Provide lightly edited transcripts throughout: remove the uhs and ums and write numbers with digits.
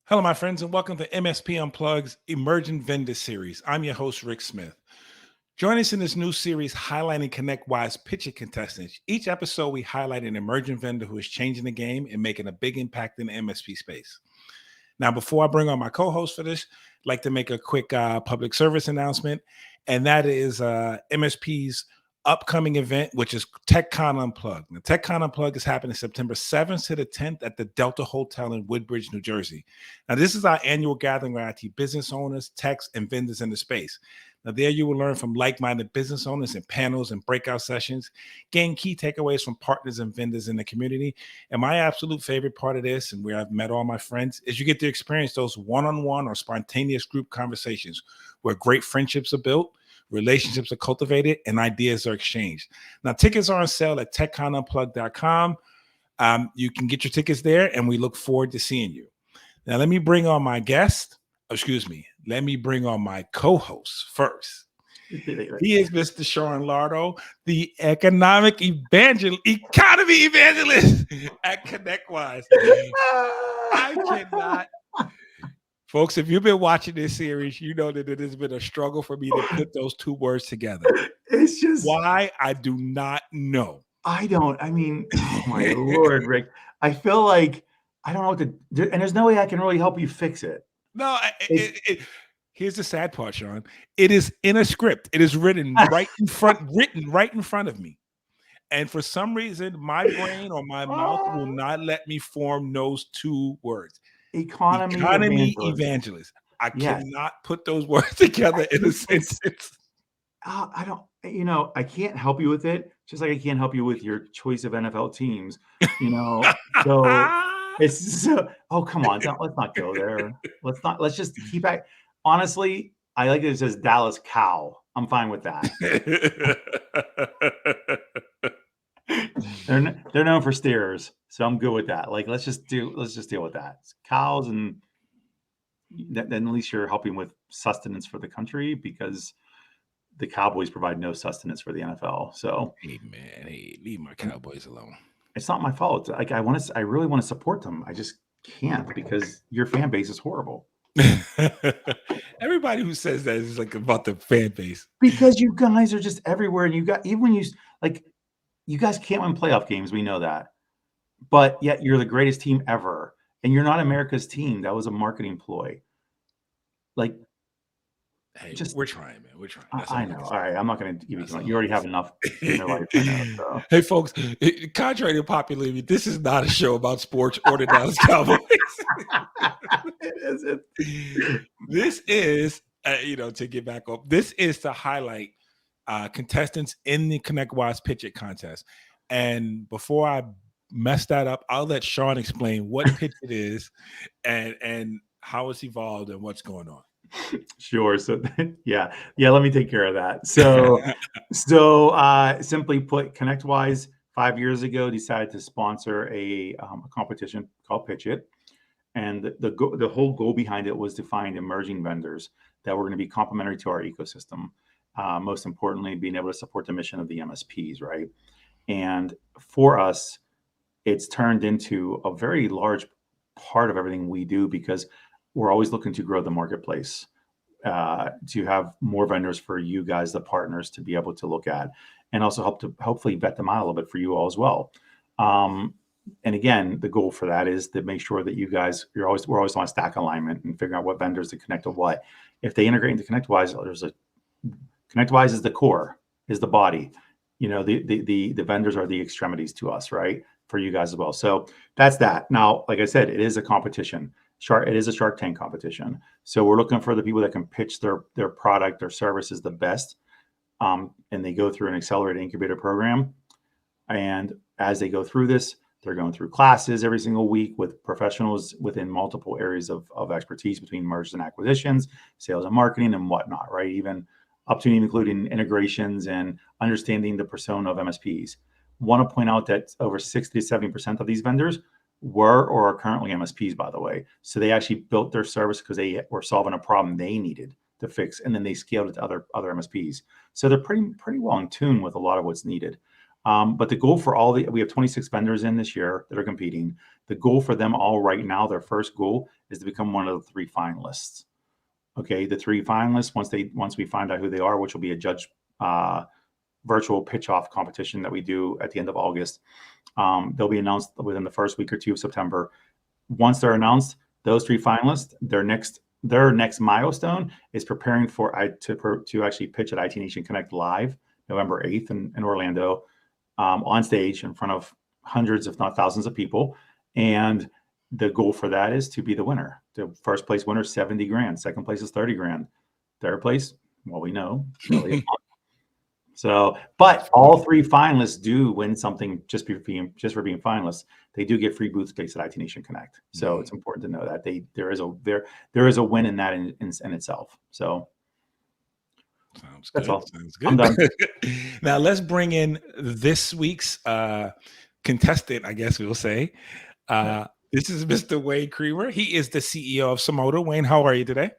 Hello, my friends, and welcome to MSP Unplugged's Emerging Vendor Series. I'm your host, Rick Smith. Join us in this new series highlighting ConnectWise PitchIT contestants. Each episode, we highlight an emerging vendor who is changing the game and making a big impact in the MSP space. Now, before I bring on my co-host for this, I'd like to make a quick public service announcement, and that is MSP's upcoming event, which is TechCon Unplugged. Now, TechCon Unplugged is happening September 7th to the 10th at the Delta Hotel in Woodbridge, New Jersey. Now, this is our annual gathering where IT business owners, techs, and vendors in the space. Now, there you will learn from like-minded business owners in panels and breakout sessions, gain key takeaways from partners and vendors in the community. And my absolute favorite part of this, and where I've met all my friends, is you get to experience those one-on-one or spontaneous group conversations where great friendships are built, relationships are cultivated, and ideas are exchanged. Now, tickets are on sale at techconunplugged.com. You can get your tickets there, and we look forward to seeing you. Now, let me bring on my guest. Let me bring on my co-host first. He is Mr. Sean Lardo, the economy evangelist at ConnectWise. I cannot. Folks, if you've been watching this series, you know that it has been a struggle for me to put those two words together. It's just why I do not know. I mean, oh my Lord, Rick. I feel like I don't know what to do, and there's no way I can really help you fix it. No, here's the sad part, Sean. It is in a script. It is written right in front of me. And for some reason, my brain or my mouth will not let me form those two words. Economy evangelist. I cannot put those words together in a sentence. I don't, I can't help you with it. Just like I can't help you with your choice of NFL teams, So it's so, oh, come on. Let's not go there. Let's just keep it. Honestly, I like it says Dallas Cow. I'm fine with that. They're known for steers, so I'm good with that. Like, let's just deal with that. It's cows, and then at least you're helping with sustenance for the country, because the Cowboys provide no sustenance for the NFL. So, hey man, leave my Cowboys alone. It's not my fault. Like, I really want to support them. I just can't, because your fan base is horrible. Everybody who says that is like about the fan base, because you guys are just everywhere, and you guys can't win playoff games. We know that, but yet you're the greatest team ever, and you're not America's team. That was a marketing ploy. Like, hey, we're trying, man. We're trying. I know. All right, I'm not going to give you. You already have enough in your life right now. So. Hey, folks, contrary to popularity, this is not a show about sports or the Dallas Cowboys. This is, to get back up. This is to highlight contestants in the ConnectWise PitchIT contest. And before I mess that up, I'll let Sean explain what PitchIT is and how it's evolved and what's going on. Sure. So yeah, let me take care of that. So simply put, ConnectWise 5 years ago decided to sponsor a competition called PitchIT. And the whole goal behind it was to find emerging vendors that were going to be complementary to our ecosystem. Most importantly, being able to support the mission of the MSPs, right? And for us, it's turned into a very large part of everything we do, because we're always looking to grow the marketplace, to have more vendors for you guys, the partners, to be able to look at, and also hopefully vet them out a little bit for you all as well. And again, the goal for that is to make sure that you guys, we're always on stack alignment and figuring out what vendors to connect to what. If they integrate into ConnectWise, ConnectWise is the core, is the body. The vendors are the extremities to us, right? For you guys as well. So that's that. Now, like I said, it is a competition. It is a Shark Tank competition. So we're looking for the people that can pitch their product, their services the best. And they go through an accelerated incubator program. And as they go through this, they're going through classes every single week with professionals within multiple areas of expertise, between mergers and acquisitions, sales and marketing, and whatnot, right? Even up to and including integrations and understanding the persona of MSPs. Want to point out that over 60 to 70% of these vendors were or are currently MSPs, by the way. So they actually built their service because they were solving a problem they needed to fix, and then they scaled it to other MSPs. So they're pretty well in tune with a lot of what's needed. But the goal for we have 26 vendors in this year that are competing. The goal for them all right now, their first goal is to become one of the 3 finalists. Okay, the 3 finalists, once we find out who they are, which will be a judge virtual pitch-off competition that we do at the end of August. They'll be announced within the first week or 2 of September. Once they're announced, those 3 finalists, their next milestone is preparing to actually pitch at IT Nation Connect Live, November 8th in Orlando, on stage in front of hundreds, if not thousands of people. And the goal for that is to be the winner. The first place winner, 70 grand. Second place is 30 grand. Third place, well, we know. So, but all 3 finalists do win something just for being finalists. They do get free booth space at IT Nation Connect. So it's important to know that there is a win in that in itself. So sounds that's good. all. Sounds good. I'm done. Now let's bring in this week's contestant, I guess we'll say. This is Mr. Wayne Creamer. He is the CEO of Symoda. Wayne, how are you today?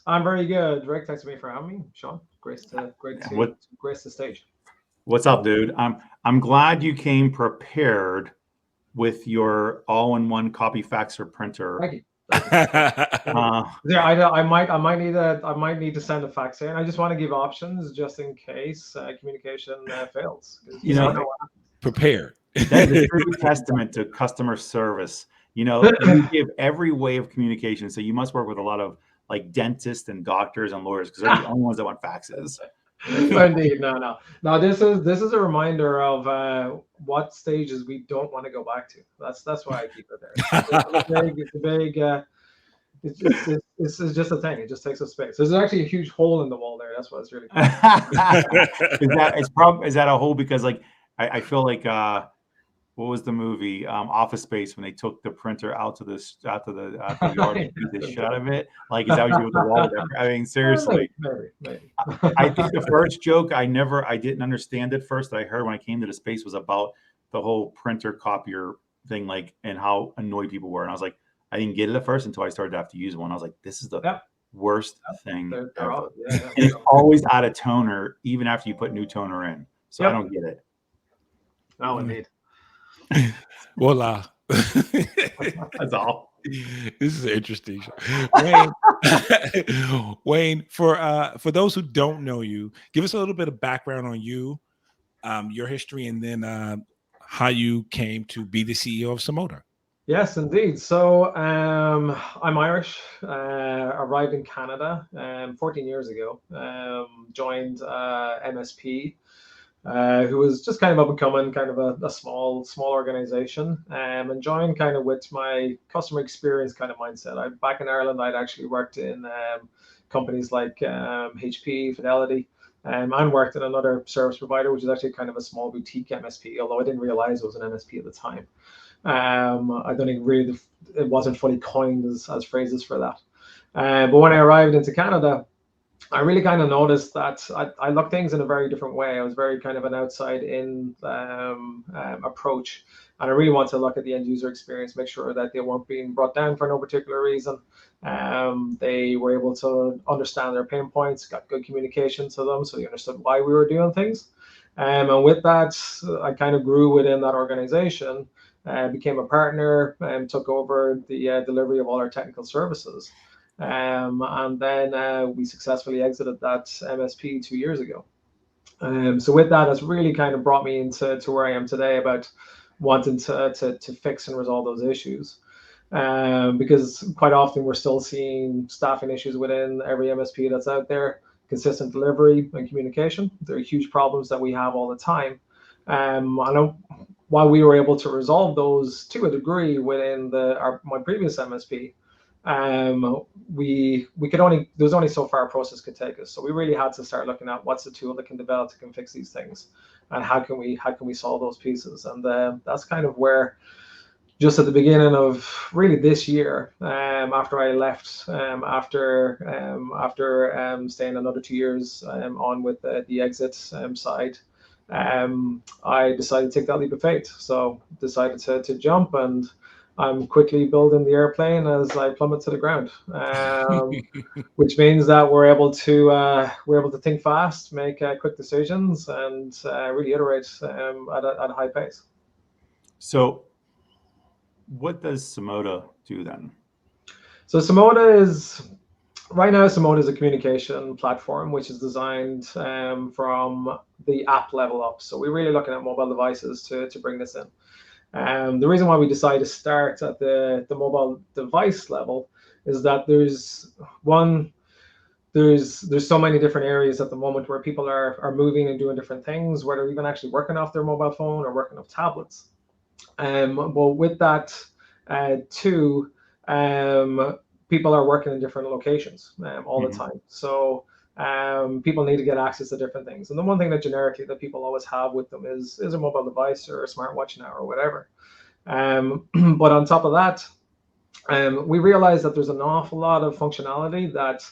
I'm very good. Rick, thanks for having me. Sean, great to grace the stage. What's up, dude? I'm glad you came prepared with your all-in-one copy faxer printer. Thank you. Yeah, I might need to send a fax in. I just want to give options just in case communication fails. Prepared. That is a true testament to customer service. You give every way of communication. So you must work with a lot of like dentists and doctors and lawyers because they're the only ones that want faxes. Indeed, no. This is a reminder of what stages we don't want to go back to. That's why I keep it there. It's just a thing. It just takes up space. There's actually a huge hole in the wall there. That's why it's really cool. Is that a hole because like I feel like what was the movie Office Space when they took the printer out to the yard and beat the shit out of it? Like, is that what you do with the wall? I mean, seriously. Maybe. I think the first joke I didn't understand at first that I heard when I came to the space was about the whole printer copier thing, like, and how annoyed people were. And I was like, I didn't get it at first until I started to have to use one. I was like, this is the worst thing ever. And it's always out of toner, even after you put new toner in. So I don't get it. No, indeed. Voila. That's all. This is interesting. Wayne, for those who don't know you, give us a little bit of background on you, your history, and then how you came to be the CEO of Symoda. Yes, indeed. So I'm Irish. Arrived in Canada 14 years ago. Joined MSP. Who was just kind of up and coming, kind of a small organization, and joined kind of with my customer experience kind of mindset. Back in Ireland, I'd actually worked in companies like HP, Fidelity, and worked in another service provider, which is actually kind of a small boutique MSP, although I didn't realize it was an MSP at the time. I don't think really it wasn't fully coined as phrases for that. But when I arrived into Canada, I really kind of noticed that I looked things in a very different way. I was very kind of an outside-in approach, and I really want to look at the end user experience, make sure that they weren't being brought down for no particular reason. They were able to understand their pain points, got good communication to them, so they understood why we were doing things. And with that, I kind of grew within that organization, became a partner, and took over the delivery of all our technical services. And then we successfully exited that MSP 2 years ago. So with that, it's really kind of brought me into where I am today about wanting to fix and resolve those issues. Because quite often we're still seeing staffing issues within every MSP that's out there, consistent delivery and communication. They're huge problems that we have all the time. I know while we were able to resolve those to a degree within my previous MSP, we could only, there was only so far a process could take us. So we really had to start looking at what's the tool that can develop that can fix these things, and how can we solve those pieces. And that's kind of where, just at the beginning of really this year, after I left, after staying another 2 years on with the exit side, I decided to take that leap of faith. So decided to jump, and I'm quickly building the airplane as I plummet to the ground, which means that we're able to think fast, make quick decisions, and really iterate at a high pace. So what does Symoda do then? So Symoda is right now. Symoda is a communication platform which is designed from the app level up. So we're really looking at mobile devices to bring this in. The reason why we decided to start at the mobile device level is that there's so many different areas at the moment where people are moving and doing different things, where they're even actually working off their mobile phone or working off tablets. But with that, too, people are working in different locations all the time. So people need to get access to different things. And the one thing that generically that people always have with them is a mobile device or a smartwatch now or whatever. But on top of that, we realize that there's an awful lot of functionality that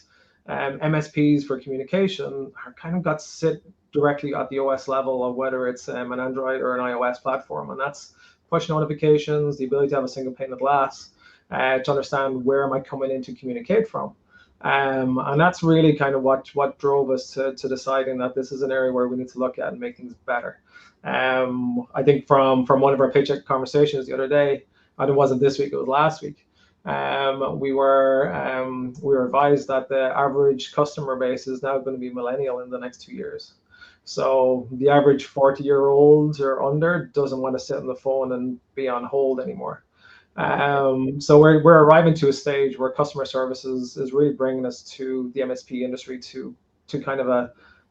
MSPs for communication are kind of got to sit directly at the OS level of whether it's an Android or an iOS platform. And that's push notifications, the ability to have a single pane of glass, to understand where am I coming in to communicate from. And that's really kind of what drove us to deciding that this is an area where we need to look at and make things better. I think from one of our PitchIT conversations the other day, and it wasn't this week, it was last week, we were advised that the average customer base is now going to be millennial in the next 2 years. So the average 40-year-old or under doesn't want to sit on the phone and be on hold anymore. So we're arriving to a stage where customer services is really bringing us to the MSP industry to kind of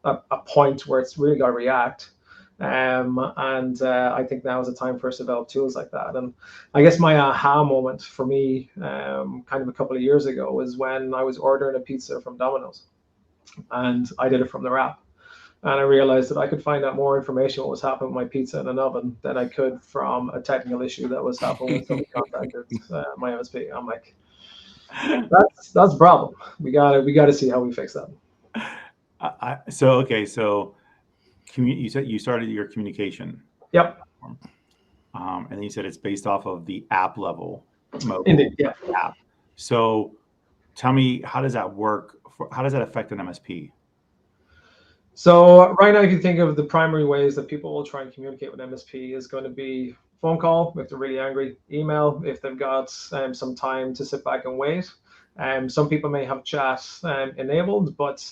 a point where it's really got to react. I think now is the time for us to develop tools like that. And I guess my aha moment for me, kind of a couple of years ago, was when I was ordering a pizza from Domino's, and I did it from their app. And I realized that I could find out more information what was happening with my pizza in an oven than I could from a technical issue that was happening when somebody contacted my MSP. I'm like, that's a problem. We gotta see how we fix that. So you said you started your communication. Yep. And then you said it's based off of the app level mobile. Indeed, yeah. App. So tell me, how does that work? How does that affect an MSP? So right now, if you think of the primary ways that people will try and communicate with MSP, is going to be phone call if they're really angry, email if they've got some time to sit back and wait. Some people may have chat enabled, but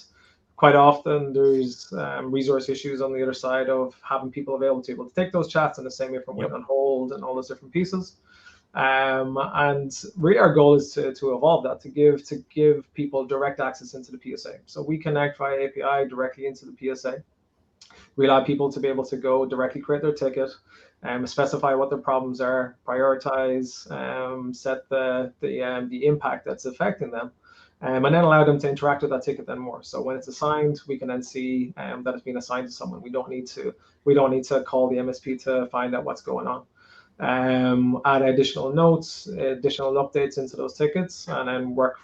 quite often there's resource issues on the other side of having people available to be able to take those chats, and the same way from waiting on hold and all those different pieces. And really our goal is to evolve that, to give people direct access into the PSA. So we connect via API directly into the PSA. We allow people to be able to go directly create their ticket, specify what their problems are, prioritize, set the impact that's affecting them, and then allow them to interact with that ticket then more. So when it's assigned, we can then see that it's been assigned to someone. We don't need to call the MSP to find out what's going on. Add additional notes, additional updates into those tickets, and then work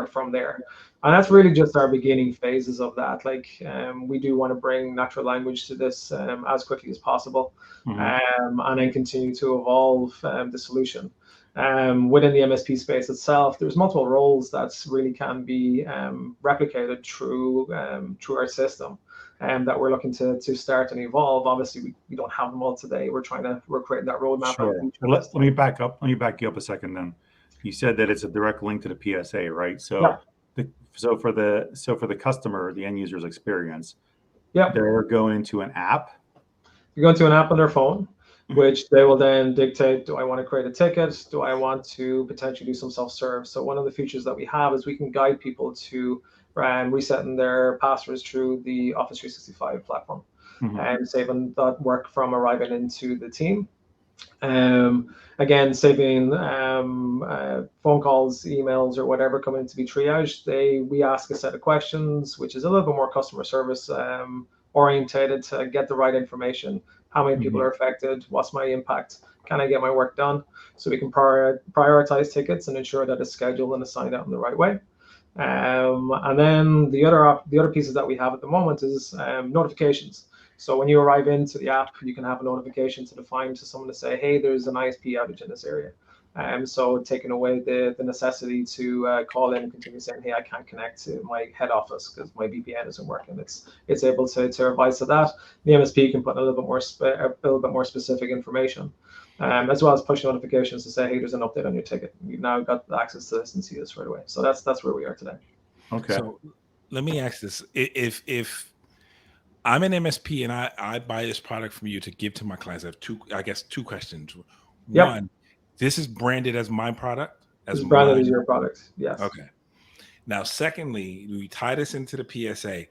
from there. And that's really just our beginning phases of that. Like we do want to bring natural language to this as quickly as possible, and then continue to evolve the solution. Within the MSP space itself, there's multiple roles that really can be replicated through our system. That we're looking to start and evolve. Obviously, we don't have them all today. We're creating that roadmap. Sure. Let me back up. Let me back you up a second. Then you said that it's a direct link to the PSA, right? So, so for the customer, the end user's experience, they're going to an app. You go into an app on their phone, which they will then dictate: do I want to create a ticket? Do I want to potentially do some self-serve? So one of the features that we have is we can guide people to resetting their passwords through the Office 365 platform, and saving that work from arriving into the team. Again, saving phone calls, emails, or whatever coming to be triaged. We ask a set of questions, which is a little bit more customer service orientated, to get the right information. How many people are affected? What's my impact? Can I get my work done? So we can prioritize tickets and ensure that it's scheduled and assigned out in the right way. And then the other pieces that we have at the moment is notifications. So when you arrive into the app, you can have a notification to define to someone to say, hey, there's an ISP outage in this area. So taking away the necessity to call in and continue saying, hey, I can't connect to my head office because my VPN isn't working. It's able to advise to that. The MSP can put a little bit more specific information, as well as push notifications to say, hey, there's an update on your ticket. You've now got access to this and see this right away. So that's where we are today. Okay. So let me ask this: if I'm an MSP and I buy this product from you to give to my clients, I have two questions. Yep. One, this is branded as my product? It's branded as your product, yes. Okay. Now, secondly, we tie this into the PSA.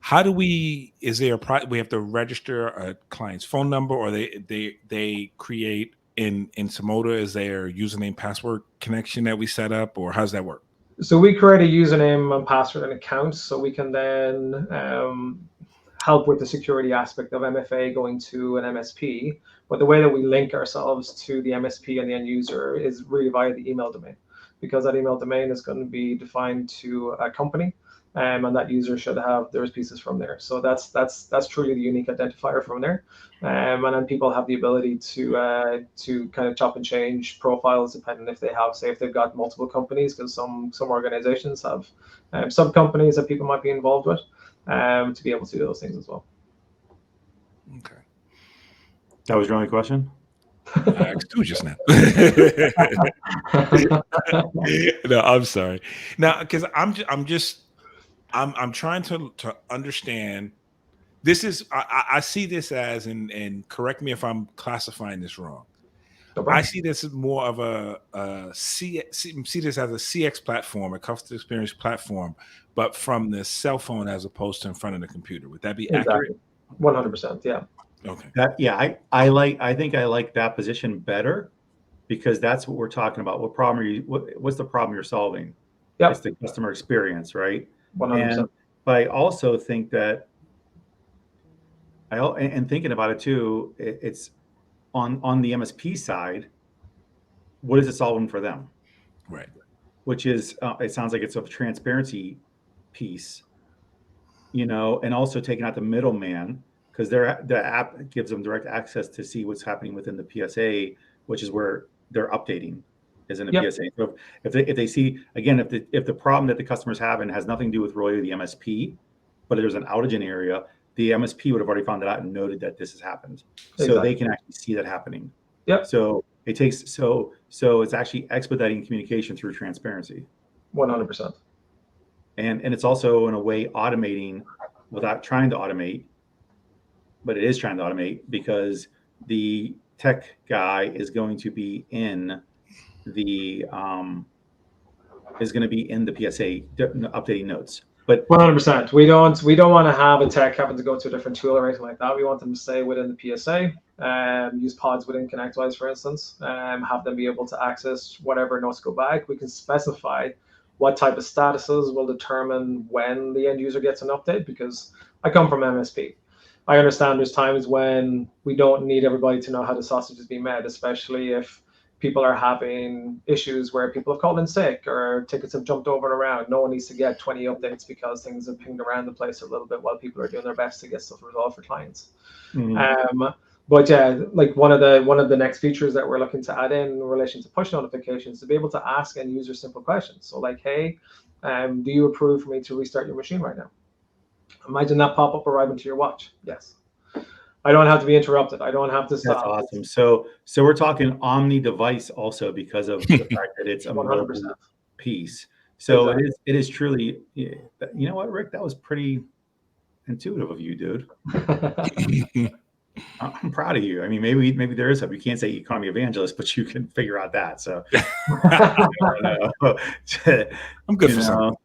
How do we have to register a client's phone number, or they create in Symoda, is their username password connection that we set up, or how's that work? So we create a username and password and account, so we can then help with the security aspect of MFA going to an MSP. But the way that we link ourselves to the MSP and the end user is really via the email domain, because that email domain is going to be defined to a company, and that user should have those pieces from there. So that's truly the unique identifier from there. And then people have the ability to kind of chop and change profiles depending if they've got multiple companies, because some organizations have sub companies that people might be involved with, to be able to do those things as well. Okay. That was your only question? I asked two just now. No, I'm sorry. Now, because I'm trying to understand. This is I see this as, and correct me if I'm classifying this wrong. I see this as more of see this as a CX platform, a customer experience platform, but from the cell phone as opposed to in front of the computer. Would that be accurate? 100%, yeah. Okay. I think I like that position better, because that's what we're talking about. What problem what's the problem you're solving? Yep. It's the customer experience, right? 100%. But I also think that and thinking about it too, it's on the MSP side, what is it solving for them? Right. Which is, it sounds like it's a transparency piece, and also taking out the middleman, because the app gives them direct access to see what's happening within the PSA, which is where they're updating, is in the PSA. So if they see, again, if the problem that the customer's having has nothing to do with really the MSP, but there's an outage in the area, the MSP would have already found that out and noted that this has happened. Exactly. So they can actually see that happening. Yep. So it takes, so it's actually expediting communication through transparency. 100%. And it's also in a way automating without trying to automate, but it is trying to automate, because the tech guy is going to be in the PSA updating notes. But 100%. We don't want to have a tech having to go to a different tool or anything like that. We want them to stay within the PSA, use pods within ConnectWise, for instance, have them be able to access whatever notes go back. We can specify what type of statuses will determine when the end user gets an update, because I come from MSP. I understand there's times when we don't need everybody to know how the sausage is being made, especially if people are having issues where people have called in sick or tickets have jumped over and around. No one needs to get 20 updates because things have pinged around the place a little bit while people are doing their best to get stuff resolved for clients. Mm-hmm. But yeah, like one of the next features that we're looking to add in relation to push notifications, to be able to ask end users simple questions. So like, hey, do you approve for me to restart your machine right now? Imagine that pop up arriving to your watch. Yes. I don't have to be interrupted. I don't have to stop. That's awesome. So we're talking omni-device also, because of the fact that it's a 100% piece. So exactly. It is truly, you know what, Rick, that was pretty intuitive of you, dude. I'm proud of you. I mean, maybe there is hope. You can't say economy evangelist, but you can figure out that. So I'm good for something.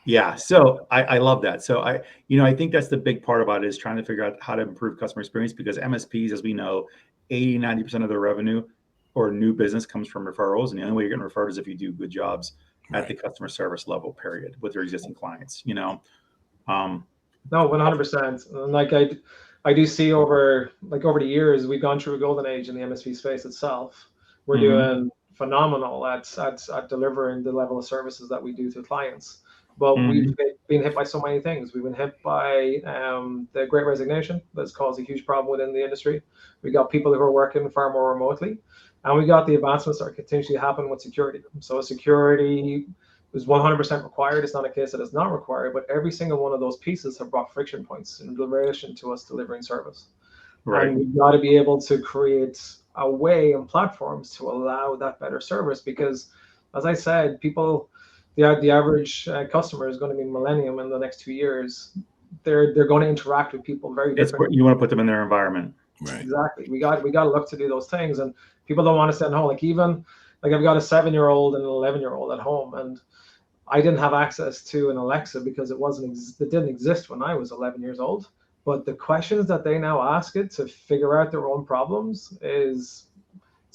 Yeah, so I love that. So I think that's the big part about it, is trying to figure out how to improve customer experience, because MSPs, as we know, 80-90% of their revenue or new business comes from referrals, and the only way you're getting referred is if you do good jobs at the customer service level, period, with your existing clients. No, 100%. And like I do see over the years, we've gone through a golden age in the MSP space itself. We're doing phenomenal at delivering the level of services that we do to clients. But Mhm. been hit by so many things. We've been hit by the Great Resignation that's caused a huge problem within the industry. We got people who are working far more remotely, and we got the advancements that are continuously happening with security. So security is 100% required. It's not a case that it's not required, but every single one of those pieces have brought friction points in relation to us delivering service. Right. And we've got to be able to create a way and platforms to allow that better service, because, as I said, people, the average customer is going to be millennium in the next 2 years. They're going to interact with people very It's differently. you want to put them in their environment. Right. Exactly. We got to look to do those things, and people don't want to stay at home. Like, even like, I've got a 7-year-old and an 11-year-old at home, and I didn't have access to an Alexa because it didn't exist when I was 11 years old. But the questions that they now ask it to figure out their own problems it's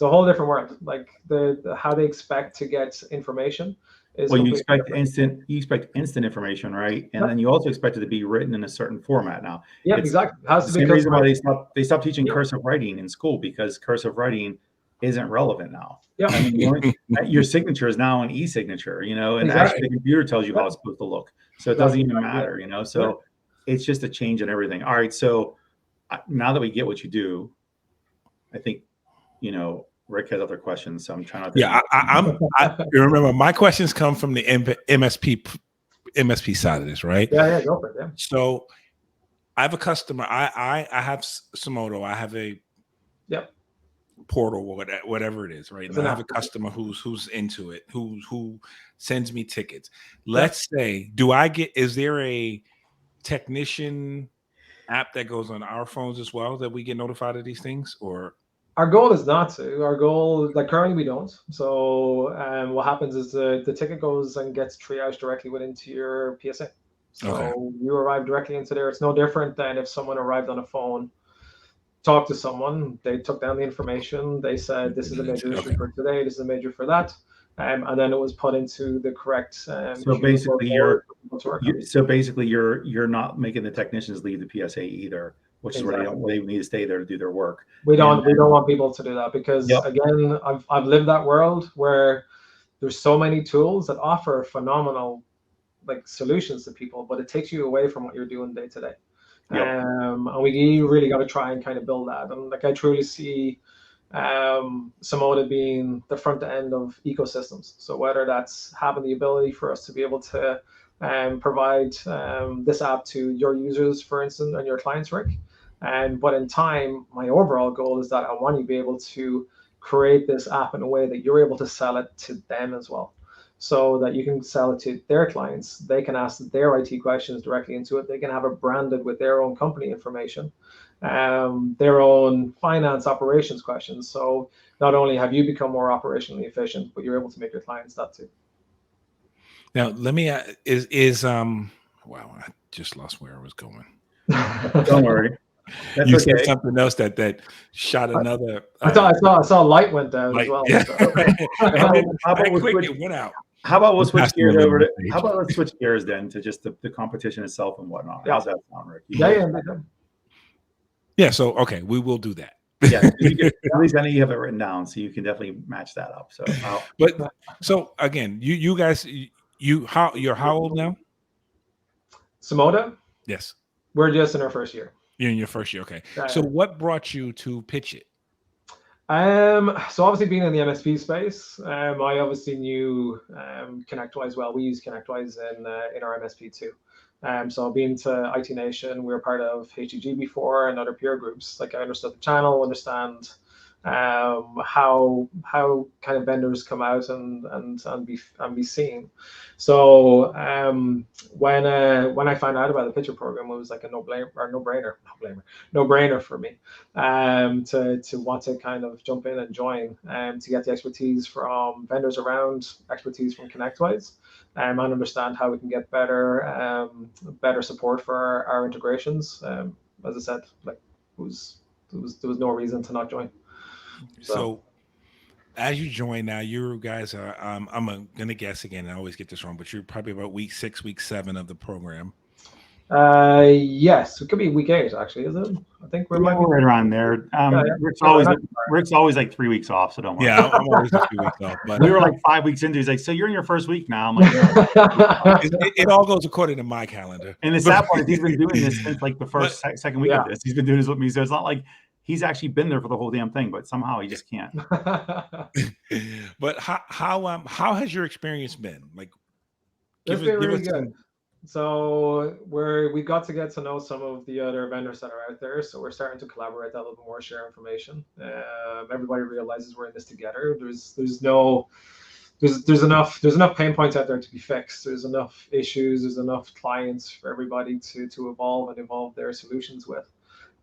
a whole different world. Like, the how they expect to get information is Well, you completely expect different. instant information, right? And Yep. then you also expect it to be written in a certain format now. Yep, It's exactly. It has the to be same reason why customized. they stopped teaching Yep. cursive writing in school, because cursive writing isn't relevant now. Yep. I mean, your signature is now an e-signature, you know, and Exactly. actually the computer tells you how it's supposed to look. So it doesn't even matter, you know. So it's just a change in everything. All right. So now that we get what you do, I think, you know, Rick has other questions, so I'm trying not to. Yeah, you remember my questions come from the MSP side of this, right? Yeah, go for it. Yeah. So I have a customer. I have Symoda. I have a portal, whatever it is, right? And I have a customer who's into it, who sends me tickets. Let's say, is there a technician app that goes on our phones as well that we get notified of these things? Or our goal is not to. Our goal, like, currently we don't. So what happens is the ticket goes and gets triaged directly into your PSA. So you arrive directly into there. It's no different than if someone arrived on a phone, talked to someone, they took down the information, they said, this is a major issue for today, this is a major for that. And then it was put into the correct. So basically, you're not making the technicians leave the PSA either, which is where they need to stay there to do their work. We don't want people to do that, because again, I've lived that world where there's so many tools that offer phenomenal, like, solutions to people, but it takes you away from what you're doing day to day. And we really got to try and kind of build that. And, like, I truly see Symoda being the front end of ecosystems. So whether that's having the ability for us to be able to provide this app to your users, for instance, and your clients, Rick. But in time, my overall goal is that I want you to be able to create this app in a way that you're able to sell it to them as well, so that you can sell it to their clients. They can ask their IT questions directly into it. They can have it branded with their own company information, their own finance operations questions. So not only have you become more operationally efficient, but you're able to make your clients that too. Now, let me wow, I just lost where I was going. Don't worry. That's you said something else that shot another. I saw a light went down as well. Yeah. How about it went out. How about we'll switch gears over to? How about let's switch gears then to just the competition itself and whatnot. How's that sound, Rick? Yeah. So okay, we will do that. Yeah, at least I know you have it written down, so you can definitely match that up. So, but so again, you guys, you're how old now? Symoda? Yes. We're just in our first year. You're in your first year, okay. So what brought you to PitchIT? So obviously being in the MSP space, I obviously knew ConnectWise well. We use ConnectWise in our MSP too. So being to IT Nation, we were part of HEG before and other peer groups. Like, I understood the channel, understand how kind of vendors come out and be seen. So when I found out about the PitchIT program, it was like a no brainer for me to want to kind of jump in and join, to get the expertise from vendors around, expertise from ConnectWise, and understand how we can get better support for our integrations. As I said, like, there was no reason to not join. So as you join now, you guys are, I'm going to guess again, I always get this wrong, but you're probably about week 6, week 7 of the program. Yes, it could be week 8 actually, is it? I think we Yeah, might be. we're right around there. Yeah, Rick's yeah, we're always not Rick's always like 3 weeks off, so don't worry. Yeah, I'm always a few weeks off, but We were like 5 weeks into. He's like, "So you're in your first week now?" I'm like, "No." it all goes according to my calendar. And the sad part is he's been doing this since like the first second week yeah. of this. He's been doing this with me, so it's not like he's actually been there for the whole damn thing. But somehow he just can't. But how has your experience been? Like, It's been really good. So we got to get to know some of the other vendors that are out there. So we're starting to collaborate a little bit more, share information. Everybody realizes we're in this together. There's enough pain points out there to be fixed. There's enough issues. There's enough clients for everybody to evolve their solutions with.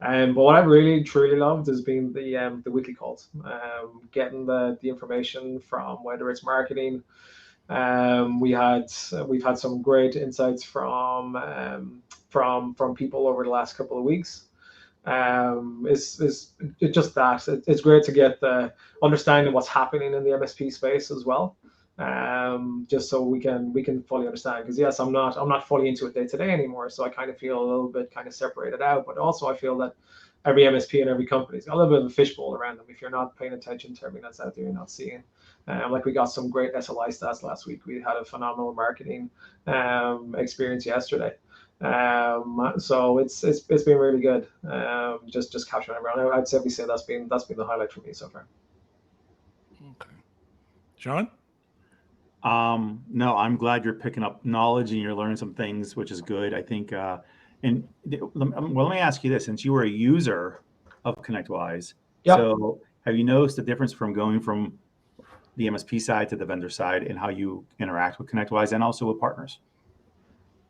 But what I've really truly loved has been the weekly calls, getting the information from whether it's marketing. We've had some great insights from people over the last couple of weeks. It's just that it's great to get the understanding what's happening in the MSP space as well. Just so we can fully understand, because yes, I'm not fully into it day to day anymore, so I kind of feel a little bit kind of separated out. But also I feel that every MSP and every company's got a little bit of a fishbowl around them. If you're not paying attention to everything that's out there, you're not seeing. Like we got some great SLI stats last week. We had a phenomenal marketing experience yesterday. So it's been really good. Just capturing everyone. I'd simply say that's been the highlight for me so far. Okay, Sean. No, I'm glad you're picking up knowledge and you're learning some things, which is good. I think. And well, let me ask you this: since you were a user of ConnectWise, Yep. so have you noticed the difference from going from the MSP side to the vendor side and how you interact with ConnectWise and also with partners?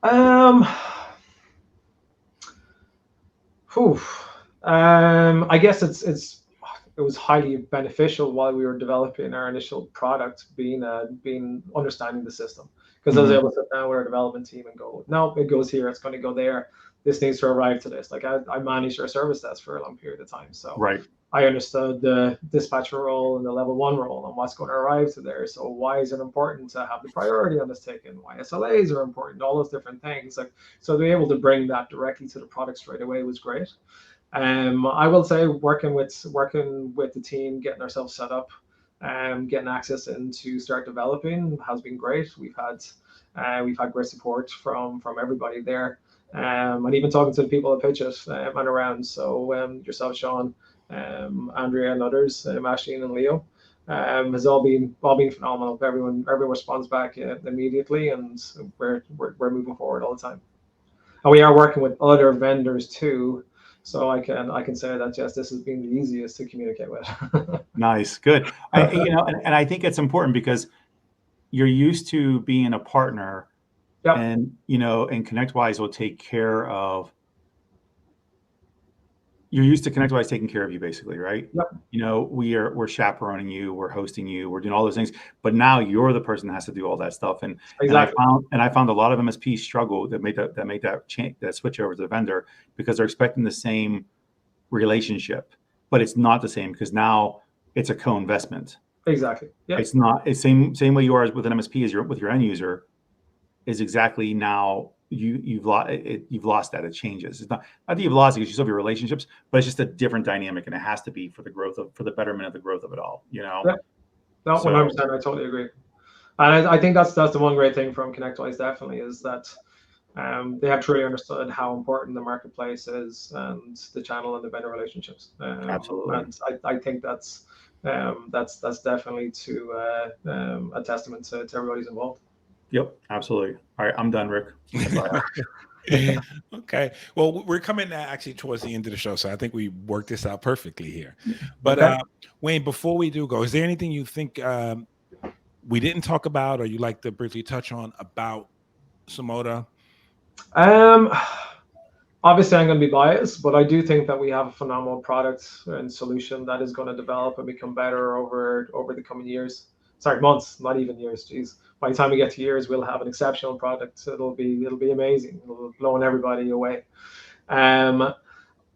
I guess it was highly beneficial while we were developing our initial product, being understanding the system, because I was able to sit down with our development team and go, no, it goes here, it's going to go there, this needs to arrive to this. Like I managed our service desk for a long period of time, so right. I understood the dispatcher role and the level 1 role and what's going to arrive to there. So why is it important to have the priority on this ticket? Why SLAs are important? All those different things. Like, so to be able to bring that directly to the product straight away was great. I will say working with the team, getting ourselves set up, getting access in to start developing has been great. We've had great support from everybody there, and even talking to the people at PitchIT and around. So yourself, Sean, Andrea, and others, Ashley and Leo, has all been phenomenal. Everyone responds back immediately, and we're moving forward all the time. And we are working with other vendors too. So I can say that yes, this has been the easiest to communicate with. Nice, good. And I think it's important because you're used to being a partner, yep. And and ConnectWise will take care of. You're used to ConnectWise taking care of you, basically, right? Yep. We're chaperoning you, we're hosting you, we're doing all those things. But now you're the person that has to do all that stuff. And exactly. and I found a lot of MSPs struggle that made that change, that switch over to the vendor, because they're expecting the same relationship, but it's not the same, because now it's a co-investment. Exactly. Yeah. It's not. It's same way you are with an MSP as with your end user. Is exactly now. You've lost that. It changes. It's not that you've lost it because you still have your relationships, but it's just a different dynamic, and it has to be for the betterment of the growth of it all. Yeah. No, 100%. I totally agree. And I think that's the one great thing from ConnectWise, definitely, is that they have truly understood how important the marketplace is and the channel and the vendor relationships. Absolutely. And I think that's definitely to a testament to everybody's involved. Yep, absolutely. All right, I'm done, Rick. Okay. Well, we're coming actually towards the end of the show, so I think we worked this out perfectly here. But okay. Wayne, before we do go, is there anything you think we didn't talk about, or you like to briefly touch on about Symoda? Obviously, I'm going to be biased, but I do think that we have a phenomenal product and solution that is going to develop and become better over the coming years. Sorry, months, not even years. Geez, by the time we get to years, we'll have an exceptional product. It'll be amazing. It'll be blowing everybody away. As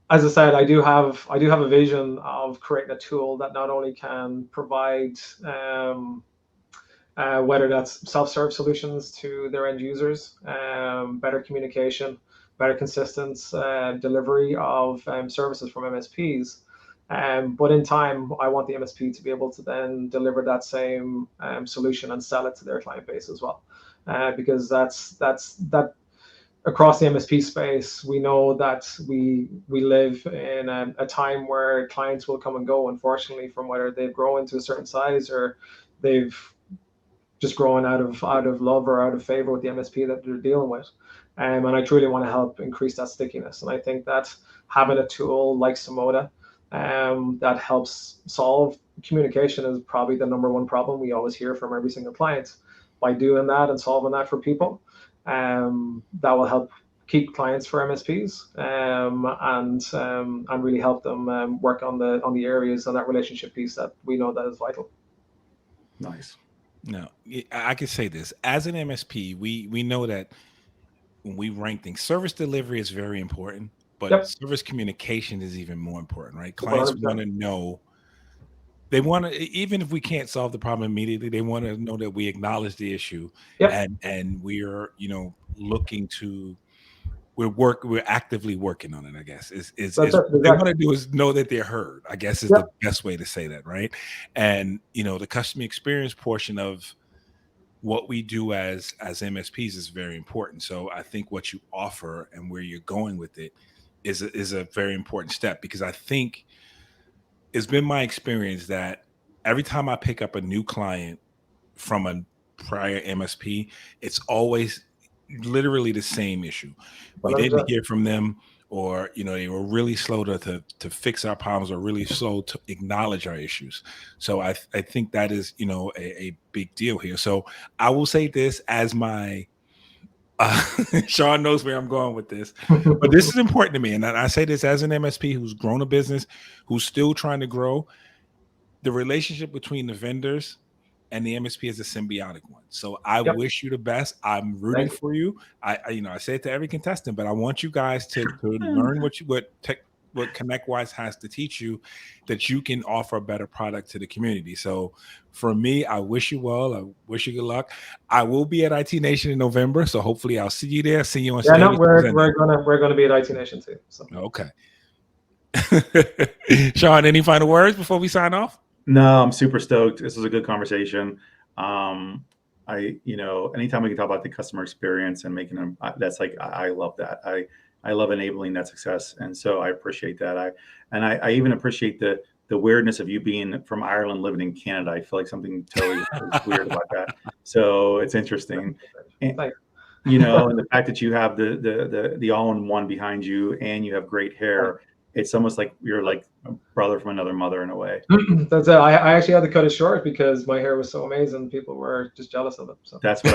I said, I do have a vision of creating a tool that not only can provide whether that's self-serve solutions to their end users, better communication, better consistent delivery of services from MSPs. But in time, I want the MSP to be able to then deliver that same solution and sell it to their client base as well, because that's across the MSP space. We know that we live in a time where clients will come and go, unfortunately, from whether they've grown to a certain size or they've just grown out of love or out of favor with the MSP that they're dealing with. And I truly want to help increase that stickiness. And I think that having a tool like Symoda that helps solve communication is probably the number one problem we always hear from every single client. By doing that and solving that for people, that will help keep clients for MSPs and really help them work on the areas on that relationship piece that we know that is vital. Nice. No, I can say this as an MSP, we know that when we rank things, service delivery is very important, but service communication is even more important, right? Clients 100%. want to know. They want to, even if we can't solve the problem immediately, they want to know that we acknowledge the issue and we're, looking to, we're actively working on it, I guess. What they want to do is know that they're heard, I guess is the best way to say that, right? And, the customer experience portion of what we do as MSPs is very important. So I think what you offer and where you're going with it is a very important step, because I think it's been my experience that every time I pick up a new client from a prior MSP, it's always literally the same issue. We didn't hear from them, or they were really slow to fix our problems, or really slow to acknowledge our issues. So I think that is a big deal here. So I will say this as my Sean knows where I'm going with this, but this is important to me. And I say this as an MSP who's grown a business, who's still trying to grow. The relationship between the vendors and the MSP is a symbiotic one. So I wish you the best. I'm rooting for you. I say it to every contestant, but I want you guys to learn what ConnectWise has to teach you, that you can offer a better product to the community. So for me, I wish you well. I wish you good luck. I will be at IT Nation in November, so hopefully I'll see you there. See you on stage. No, we're gonna be at IT Nation too. So. Okay. Sean, any final words before we sign off? No, I'm super stoked. This was a good conversation. Anytime we can talk about the customer experience and making them, that's like, I love that. I love enabling that success. And so I appreciate that. I even appreciate the weirdness of you being from Ireland, living in Canada. I feel like something totally weird about that. So it's interesting. And, and the fact that you have the all-in-one behind you and you have great hair, it's almost like you're like a brother from another mother in a way. That's it. I actually had to cut it short because my hair was so amazing. People were just jealous of it. So that's what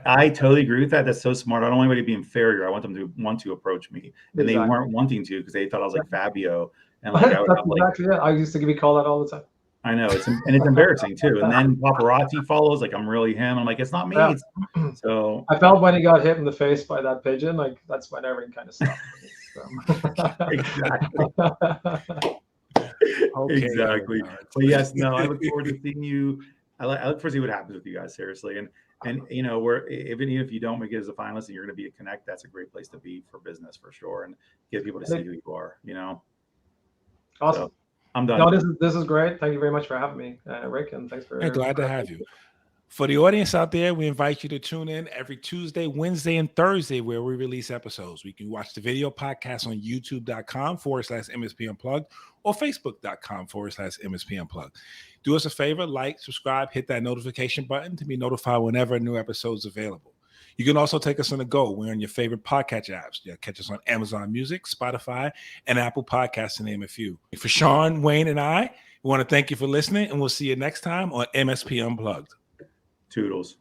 I totally agree with that. That's so smart. I don't want anybody to be inferior. I want them to want to approach me, and they weren't wanting to because they thought I was like Fabio. And like I would have exactly it. I used to be called that all the time. I know it's embarrassing too. And then paparazzi follows, like I'm really him. I'm like, it's not me. Yeah. So I felt when he got hit in the face by that pigeon, like that's when everything kind of stopped. Exactly. Exactly. But yes, no, I look forward to seeing you. I look forward to see what happens with you guys, seriously. And we're even if you don't make it as a finalist and you're going to be a Connect, that's a great place to be for business for sure, and get people to see who you are. Awesome. So, I'm done. No, this is great. Thank you very much for having me, Rick, and thanks for. Glad to have you. For the audience out there, we invite you to tune in every Tuesday, Wednesday, and Thursday where we release episodes. We can watch the video podcast on youtube.com/MSP Unplugged or facebook.com/MSP Unplugged. Do us a favor, like, subscribe, hit that notification button to be notified whenever a new episode is available. You can also take us on the go. We're on your favorite podcast apps. You catch us on Amazon Music, Spotify, and Apple Podcasts, to name a few. For Sean, Wayne, and I, we want to thank you for listening, and we'll see you next time on MSP Unplugged. Toodles.